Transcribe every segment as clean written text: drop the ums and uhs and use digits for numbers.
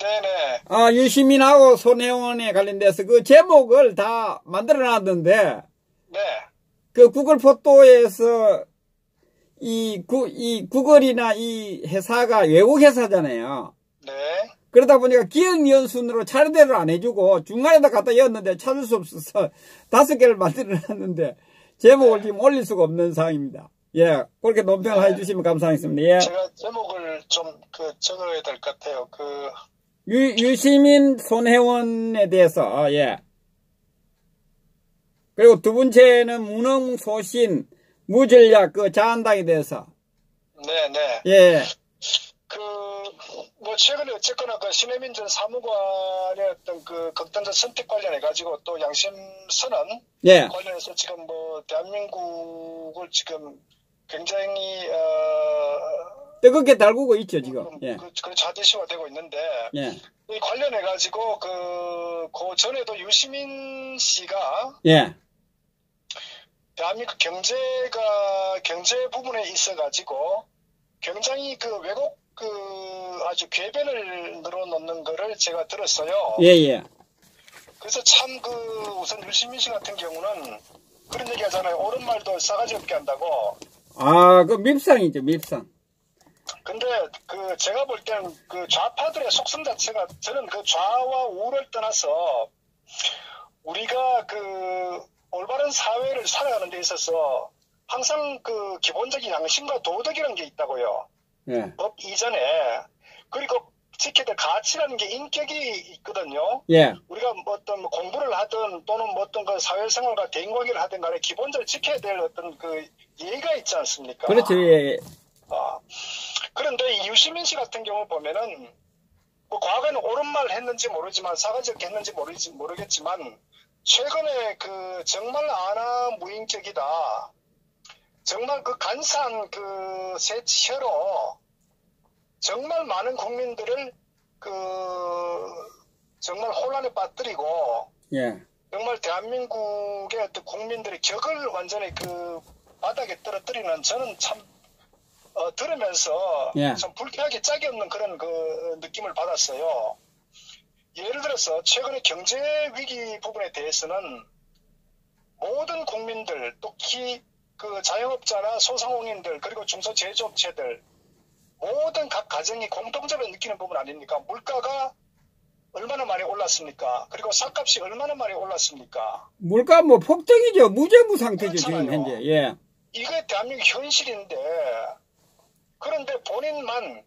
네네. 아, 유시민하고 손혜원에 관련돼서 그 제목을 다 만들어놨는데, 네. 그 구글 포토에서 이 구글이나 이 회사가 외국 회사잖아요. 네. 그러다 보니까 기억니은 순으로 차례대로 안 해주고 중간에다 갖다 였는데 찾을 수 없어서 5개를 만들어놨는데 제목을 지금 올릴 수가 없는 상황입니다. 예, 그렇게 논평을 해주시면 감사하겠습니다. 예. 제가 제목을 좀 적어야 될 것 같아요. 유시민, 손혜원에 대해서, 예. 그리고 두 번째는 무능, 소신, 무전략, 자한당에 대해서. 네네. 예. 최근에 어쨌거나 신혜민 전 사무관의 어떤 극단적 선택 관련해가지고 또 양심선언 예. 관련해서 지금 대한민국을 지금 굉장히, 뜨겁게 달구고 있죠, 지금. 예. 자대시화 되고 있는데. 예. 이 관련해가지고 그 전에도 유시민 씨가. 예. 대한민국 경제 부분에 있어가지고 굉장히 왜곡 아주 궤변을 늘어놓는 거를 제가 들었어요. 예. 그래서 참 우선 유시민 씨 같은 경우는 그런 얘기 하잖아요. 옳은 말도 싸가지 없게 한다고. 아, 밉상이죠, 밉상. 근데 제가 볼 때는 좌파들의 속성 자체가 저는 좌와 우를 떠나서 우리가 올바른 사회를 살아가는 데 있어서 항상 기본적인 양심과 도덕이라는 게 있다고요. 예. 법 이전에. 그리고 지켜야 될 가치라는 게 인격이 있거든요. 예. 우리가 어떤 공부를 하든 또는 어떤 사회생활과 대인관계를 하든 간에 기본적으로 지켜야 될 어떤 예의가 있지 않습니까? 그렇죠, 예. 그런데 이 유시민 씨 같은 경우 보면은 과거에는 옳은 말 했는지 모르지만 싸가지 없게 했는지 모르겠지만 최근에 정말 안하무인격이다. 정말 간사한 새 혀로 정말 많은 국민들을 정말 혼란에 빠뜨리고 예. 정말 대한민국의 어떤 국민들의 격을 완전히 바닥에 떨어뜨리는 저는 참 들으면서 예. 참 불쾌하게 짝이 없는 그런 느낌을 받았어요. 예를 들어서 최근에 경제 위기 부분에 대해서는 모든 국민들, 특히 자영업자나 소상공인들 그리고 중소제조업체들 모든 각 가정이 공통적으로 느끼는 부분 아닙니까? 물가가 얼마나 많이 올랐습니까? 그리고 쌀값이 얼마나 많이 올랐습니까? 물가 폭등이죠. 무제무 상태죠, 그렇잖아요. 지금 현재. 예. 이게 대한민국 현실인데 그런데 본인만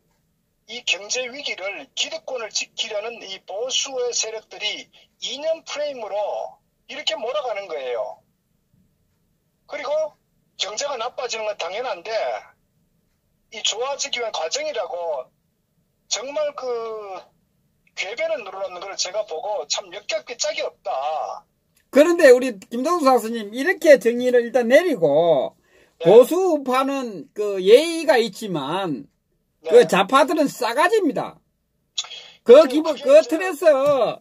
이 경제 위기를 기득권을 지키려는 이 보수의 세력들이 이념 프레임으로 이렇게 몰아가는 거예요. 그리고 경제가 나빠지는 건 당연한데 이 좋아지기 위한 과정이라고 정말 궤변을 늘어놓는 걸 제가 보고 참 역겹게 짝이 없다. 그런데 우리 김동수 박사님 이렇게 정의를 일단 내리고 네. 보수파는 예의가 있지만 네. 좌파들은 싸가지입니다. 기본 틀에서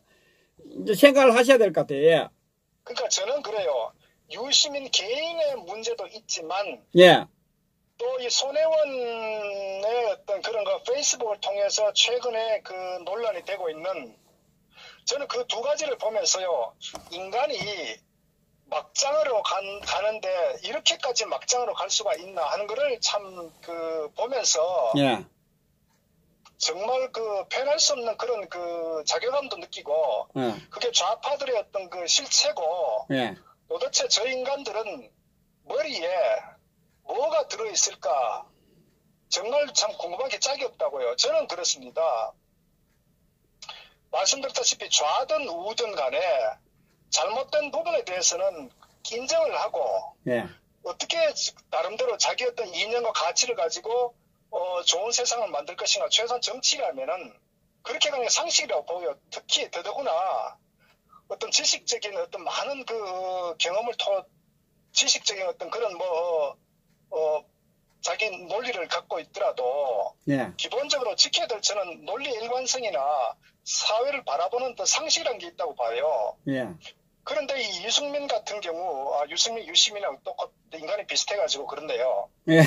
이제 생각을 하셔야 될 것 같아요. 그러니까 저는 그래요. 유시민 개인의 문제도 있지만 예. 또 이 손혜원의 어떤 그런 페이스북을 통해서 최근에 논란이 되고 있는 저는 두 가지를 보면서요. 인간이 막장으로 가는데 이렇게까지 막장으로 갈 수가 있나 하는 거를 참 보면서 예. 정말 표현할 수 없는 그런 자괴감도 느끼고 그게 좌파들의 어떤 실체고 예. 도대체 저 인간들은 머리에 뭐가 들어있을까 정말 참 궁금한 게 짝이 없다고요. 저는 그렇습니다. 말씀드렸다시피 좌든 우든 간에 잘못된 부분에 대해서는 인정을 하고 예. 어떻게 나름대로 자기 어떤 이념과 가치를 가지고 좋은 세상을 만들 것인가 최소한 정치라면은 그렇게 그냥 상식이라고 보여요. 특히 더더구나 어떤 지식적인 어떤 많은 경험을 지식적인 어떤 그런 자기 논리를 갖고 있더라도 예. 기본적으로 지켜야 될 저는 논리 일관성이나 사회를 바라보는 더 상식이라는 게 있다고 봐요. 예. 그런데 이 유승민 같은 경우 유시민이랑 똑같 인간이 비슷해가지고 그런데요. 예.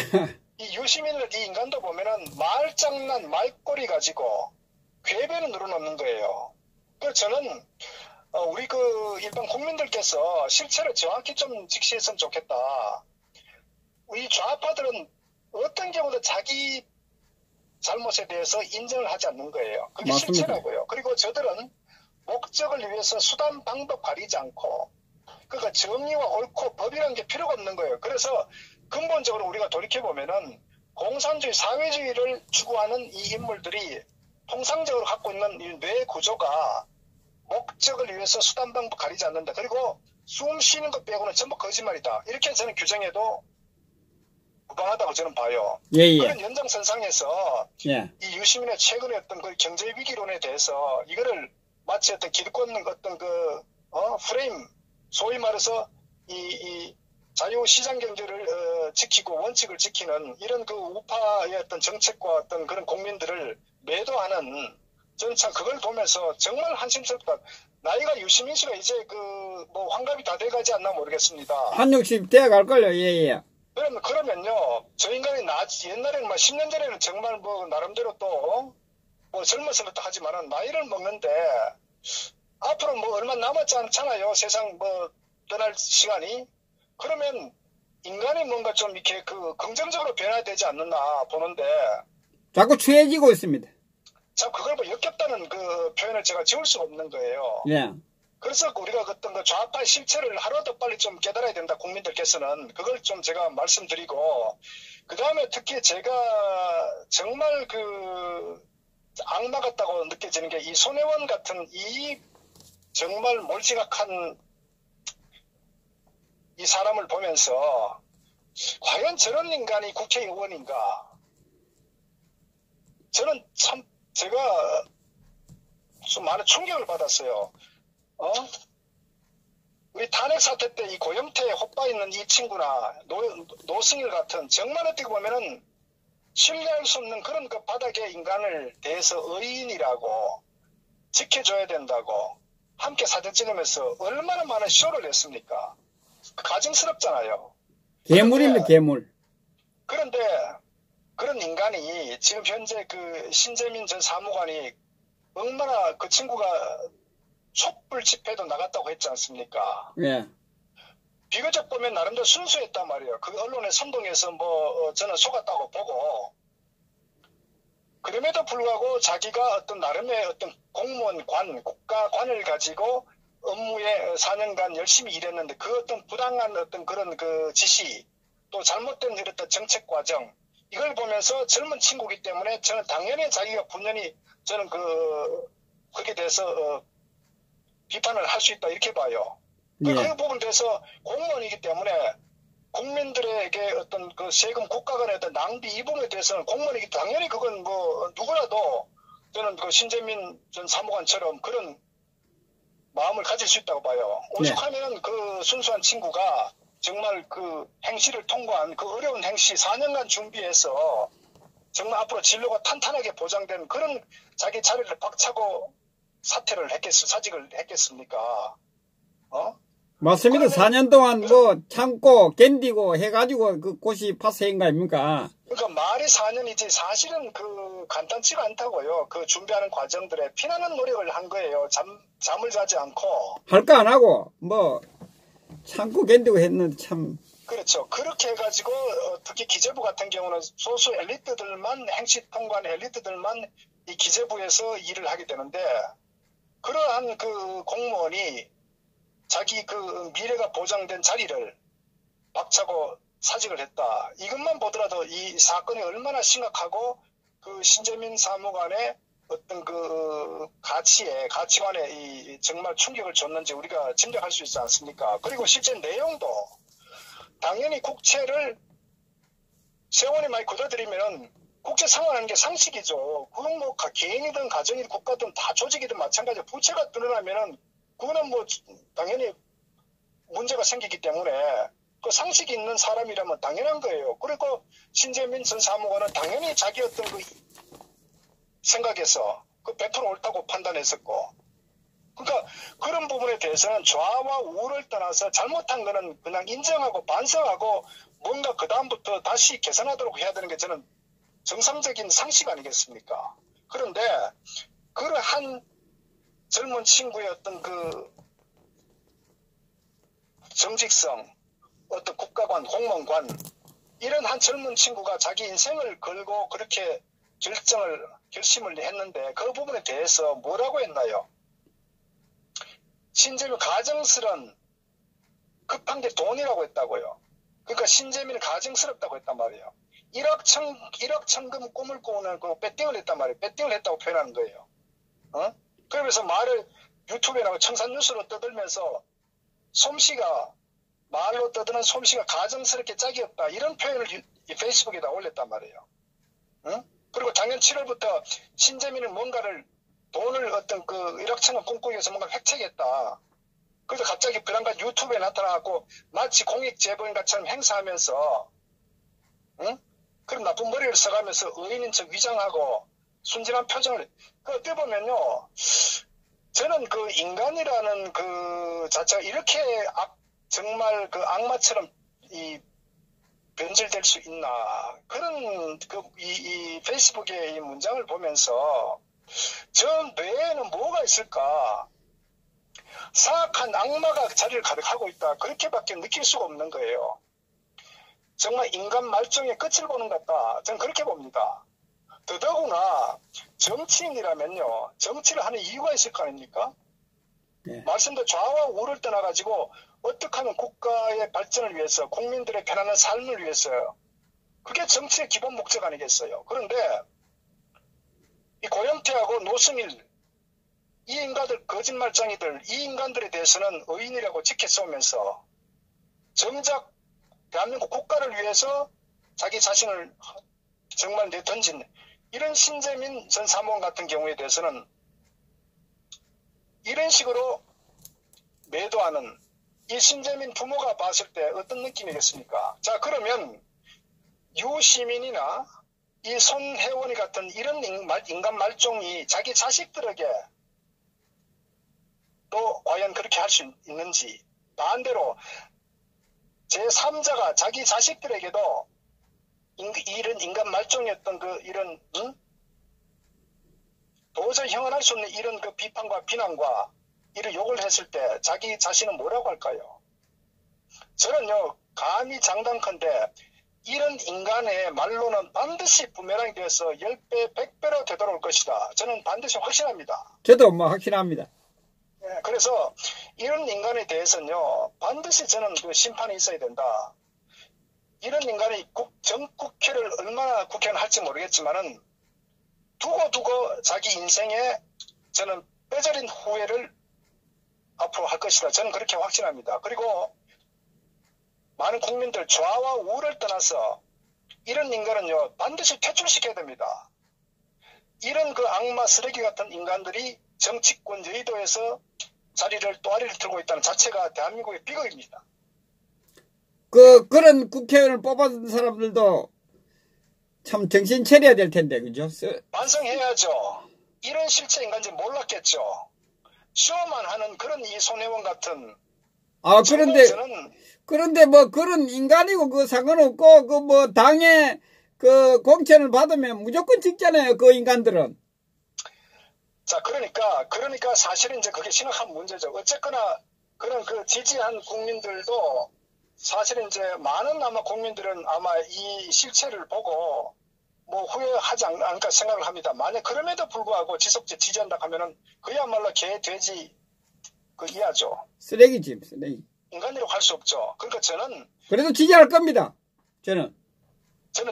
이 유시민을 이 인간도 보면은 말장난 말꼬리 가지고 궤변을 늘어놓는 거예요. 그래서 저는 우리 그 일반 국민들께서 실체를 정확히 좀 직시했으면 좋겠다. 우리 좌파들은 어떤 경우도 자기 잘못에 대해서 인정을 하지 않는 거예요. 그게 맞습니다. 실체라고요. 그리고 저들은 목적을 위해서 수단 방법 가리지 않고, 그러니까 정의와 옳고 법이라는 게 필요가 없는 거예요. 그래서 근본적으로 우리가 돌이켜보면은 공산주의 사회주의를 추구하는 이 인물들이 통상적으로 갖고 있는 이 뇌 구조가 목적을 위해서 수단 방법 가리지 않는다. 그리고 숨 쉬는 것 빼고는 전부 거짓말이다. 이렇게 저는 규정해도 무방하다고 저는 봐요. 예. 그런 연장선상에서 예. 이 유시민의 최근의 어떤 그 경제 위기론에 대해서 이거를 마치 어떤 기득권 어떤 그 프레임, 소위 말해서 이 자유시장 경제를 지키고 원칙을 지키는 이런 그 우파의 어떤 정책과 어떤 그런 국민들을 매도하는, 저는 참 그걸 보면서 정말 한심스럽다. 나이가 유시민 씨가 이제 그 뭐 환갑이 다 돼가지 않나 모르겠습니다. 한 60대 갈걸요. 예. 그러면요, 저 인간이 옛날에는 막 10년 전에는 정말 뭐 나름대로 또 뭐 젊어서는 또 하지만은 나이를 먹는데 앞으로 뭐 얼마 남았지 않잖아요. 세상 뭐 떠날 시간이. 그러면 인간이 뭔가 좀 이렇게 그 긍정적으로 변화야 되지 않느냐 보는데 자꾸 취해지고 있습니다. 참 그걸 뭐 역겹다는 그 표현을 제가 지울 수가 없는 거예요. 예. 그래서 우리가 어떤 그 좌파의 실체를 하루도 빨리 좀 깨달아야 된다, 국민들께서는. 그걸 좀 제가 말씀드리고, 그 다음에 특히 제가 정말 그 악마 같다고 느껴지는 게 이 손혜원 같은 이 정말 몰지각한 이 사람을 보면서 과연 저런 인간이 국회의원인가? 저는 참 제가 좀 많은 충격을 받았어요. 우리 탄핵 사태 때 이 고영태에 호빠 있는 이 친구나 노승일 같은 정말 어떻게 보면은 신뢰할 수 없는 그런 그 바닥의 인간을 대해서 의인이라고 지켜줘야 된다고 함께 사진 찍으면서 얼마나 많은 쇼를 했습니까? 가증스럽잖아요. 괴물입니다, 괴물. 그런데 그런 인간이 지금 현재 그 신재민 전 사무관이 얼마나 그 친구가 촛불 집회도 나갔다고 했지 않습니까? 예. 비교적 보면 나름대로 순수했단 말이에요. 그 언론에 선동해서 뭐 저는 속았다고 보고, 그럼에도 불구하고 자기가 어떤 나름의 어떤 공무원 국가관을 가지고 업무에 4년간 열심히 일했는데 그 어떤 부당한 어떤 그런 그 지시, 또 잘못된 이런 정책 과정, 이걸 보면서 젊은 친구이기 때문에 저는 당연히 자기가 분명히 저는 그게 대해서 비판을 할 수 있다 이렇게 봐요. 예. 그 부분에 대해서 공무원이기 때문에 국민들에게 어떤 그 세금 국가 간의 어떤 낭비 이 부분에 대해서는 공무원이기 때문에 당연히 그건 뭐 누구라도 저는 그 신재민 전 사무관처럼 그런 마음을 가질 수 있다고 봐요. 오죽하면 그 순수한 친구가 정말 그 행시를 통과한 그 어려운 행시 4년간 준비해서 정말 앞으로 진로가 탄탄하게 보장된 그런 자기 자리를 박차고 사직을 했겠습니까? 맞습니다. 4년 동안 뭐 참고 견디고 해가지고 그 곳이 파쇄인 거 아닙니까? 그러니까 말이 4년이지 사실은 그 간단치가 않다고요. 그 준비하는 과정들에 피나는 노력을 한 거예요. 잠을 자지 않고. 할 거 안 하고 뭐 참고 견디고 했는데 참. 그렇죠. 그렇게 해가지고 특히 기재부 같은 경우는 소수 엘리트들만 행시 통과한 엘리트들만 이 기재부에서 일을 하게 되는데 그러한 그 공무원이 자기 그 미래가 보장된 자리를 박차고 사직을 했다. 이것만 보더라도 이 사건이 얼마나 심각하고 그 신재민 사무관의 어떤 그 가치관에 이 정말 충격을 줬는지 우리가 짐작할 수 있지 않습니까? 그리고 실제 내용도 당연히 국채를 세원이 많이 굳어들이면 국채 상환하는 게 상식이죠. 그건 뭐 개인이든 가정이든 국가든 다 조직이든 마찬가지로 부채가 드러나면은 그거는 뭐 당연히 문제가 생기기 때문에 그 상식이 있는 사람이라면 당연한 거예요. 그리고 신재민 전 사무관은 당연히 자기 어떤 그 생각에서 그 100% 옳다고 판단했었고, 그러니까 그런 부분에 대해서는 좌와 우를 떠나서 잘못한 거는 그냥 인정하고 반성하고 뭔가 그 다음부터 다시 개선하도록 해야 되는 게 저는 정상적인 상식 아니겠습니까? 그런데 그러한 젊은 친구의 어떤 그 정직성, 어떤 국가관, 공무원관, 이런 한 젊은 친구가 자기 인생을 걸고 그렇게 결심을 했는데 그 부분에 대해서 뭐라고 했나요? 신재민 가정스런 급한 게 돈이라고 했다고요. 그러니까 신재민은 가정스럽다고 했단 말이에요. 1억 천금 꿈을 꾸는 그 배팅을 했단 말이에요. 배팅을 했다고 표현하는 거예요. 그러면서 말을 유튜브에 나가 청산뉴스로 떠들면서 솜씨가 말로 떠드는 솜씨가 가정스럽게 짝이 없다. 이런 표현을 페이스북에다 올렸단 말이에요. 그리고 작년 7월부터 신재민은 뭔가를 돈을 어떤 그 1억 천원 꿈꾸기 위해서 뭔가 획책했다. 그래서 갑자기 불안간 유튜브에 나타나고 마치 공익제보인 것처럼 행사하면서 그런 나쁜 머리를 써가면서 의인인 척 위장하고 순진한 표정을 어떻게 보면요. 저는 그 인간이라는 그 자체가 이렇게 정말 그 악마처럼 변질될 수 있나. 그런 이 페이스북의 이 문장을 보면서 저 뇌에는 뭐가 있을까. 사악한 악마가 자리를 가득하고 있다. 그렇게밖에 느낄 수가 없는 거예요. 정말 인간 말종의 끝을 보는 것 같다. 저는 그렇게 봅니다. 더더구나 정치인이라면요. 정치를 하는 이유가 있을 거 아닙니까? 네. 말씀도 좌와 우를 떠나가지고 어떻게 하면 국가의 발전을 위해서 국민들의 편안한 삶을 위해서요. 그게 정치의 기본 목적 아니겠어요. 그런데 이 고영태하고 노승일 이 인간들 거짓말쟁이들 이 인간들에 대해서는 의인이라고 지켜세우면서 정작 대한민국 국가를 위해서 자기 자신을 정말 내던진 이런 신재민 전 사무관 같은 경우에 대해서는 이런 식으로 매도하는 이 신재민 부모가 봤을 때 어떤 느낌이겠습니까? 자, 그러면 유시민이나 이 손혜원이 같은 이런 인간 말종이 자기 자식들에게 또 과연 그렇게 할 수 있는지, 반대로 제3자가 자기 자식들에게도 이런 인간 말종이었던 그 이런 도저히 형언할 수 없는 이런 그 비판과 비난과 이런 욕을 했을 때 자기 자신은 뭐라고 할까요? 저는요 감히 장담컨대 이런 인간의 말로는 반드시 부메랑이 되어서 10배, 100배로 되돌아올 것이다. 저는 반드시 확신합니다. 저도 뭐 확신합니다. 네, 그래서 이런 인간에 대해서는요 반드시 저는 그 심판이 있어야 된다. 이런 인간이 정국회를 얼마나 국회는 할지 모르겠지만은 두고 자기 인생에 저는 뼈저린 후회를 앞으로 할 것이다. 저는 그렇게 확신합니다. 그리고 많은 국민들 좌와 우를 떠나서 이런 인간은요 반드시 퇴출시켜야 됩니다. 이런 그 악마 쓰레기 같은 인간들이 정치권 여의도에서 또아리를 들고 있다는 자체가 대한민국의 비극입니다. 그런 국회의원을 뽑은 사람들도 참 정신 차려야 될 텐데, 그죠? 반성해야죠. 이런 실체 인간인지 몰랐겠죠. 쇼만 하는 그런 이 손혜원 같은. 그런데 뭐 그런 인간이고 그 상관없고 그 뭐 당에 그 공천을 받으면 무조건 찍잖아요, 그 인간들은. 자, 그러니까 사실은 이제 그게 심각한 문제죠. 어쨌거나 그런 그 지지한 국민들도 사실은 이제 많은 아마 국민들은 아마 이 실체를 보고 뭐 후회하지 않을까 생각을 합니다. 만약 그럼에도 불구하고 지속적으로 지지한다 하면은 그야말로 개, 돼지 그 이하죠. 쓰레기지, 쓰레기. 인간이라고 할 수 없죠. 그러니까 저는 그래도 지지할 겁니다. 저는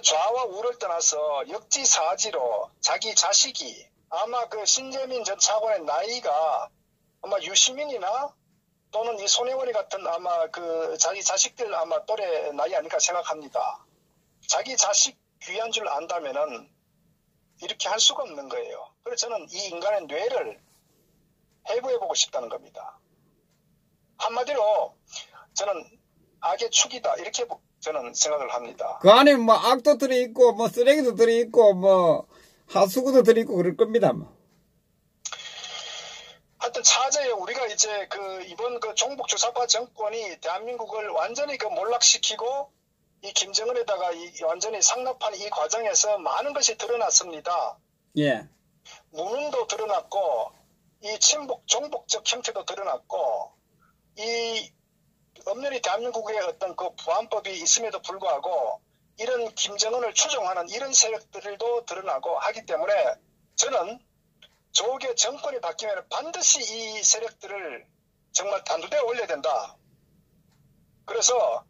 좌와 우를 떠나서 역지사지로 자기 자식이 아마 그 신재민 전 차관의 나이가 아마 유시민이나 또는 이 손혜원이 같은 아마 그 자기 자식들 아마 또래 나이 아닐까 생각합니다. 자기 자식 귀한 줄 안다면은 이렇게 할 수가 없는 거예요. 그래서 저는 이 인간의 뇌를 해부해보고 싶다는 겁니다. 한마디로 저는 악의 축이다 이렇게 저는 생각을 합니다. 그 안에 뭐 악도 들어있고 뭐 쓰레기도 들어있고 뭐 하수구도 들어있고 그럴 겁니다. 뭐. 하여튼 차제에 우리가 이제 그 이번 그 종북주사파 정권이 대한민국을 완전히 그 몰락시키고 이 김정은에다가 완전히 상납한 이 과정에서 많은 것이 드러났습니다. 예. 무능도 드러났고 이 친북 종북적 형태도 드러났고 이 엄연히 대한민국의 어떤 그 보안법이 있음에도 불구하고 이런 김정은을 추종하는 이런 세력들도 드러나고 하기 때문에 저는 조국의 정권이 바뀌면 반드시 이 세력들을 정말 단두대에 올려야 된다. 그래서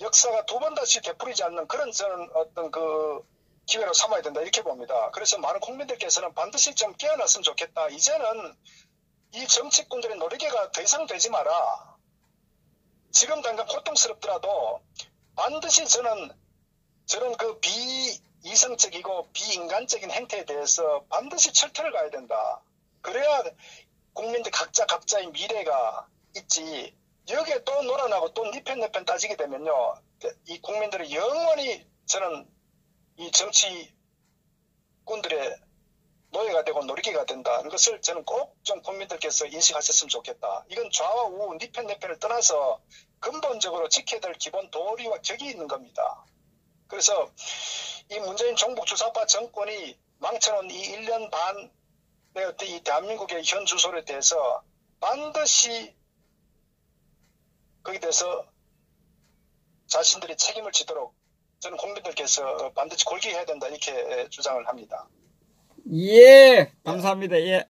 역사가 두 번 다시 되풀이지 않는 그런 저는 어떤 그 기회로 삼아야 된다 이렇게 봅니다. 그래서 많은 국민들께서는 반드시 좀 깨어났으면 좋겠다. 이제는 이 정치꾼들의 노리개가 더 이상 되지 마라. 지금 당장 고통스럽더라도 반드시 저는 그 비이성적이고 비인간적인 행태에 대해서 반드시 철퇴를 가야 된다. 그래야 국민들 각자의 미래가 있지. 여기에 또 놀아나고 또 니편내편 따지게 되면요. 이 국민들이 영원히 저는 이 정치꾼들의 노예가 되고 놀이개가 된다는 것을 저는 꼭 좀 국민들께서 인식하셨으면 좋겠다. 이건 좌와 우, 니편내편을 떠나서 근본적으로 지켜야 될 기본 도리와 격이 있는 겁니다. 그래서 이 문재인 종북주사파 정권이 망쳐놓은 이 1년 반의 어떤 이 대한민국의 현 주소에 대해서 반드시 거기에 대해서 자신들이 책임을 지도록 저는 국민들께서 반드시 골기해야 된다 이렇게 주장을 합니다. 예, 감사합니다. 예.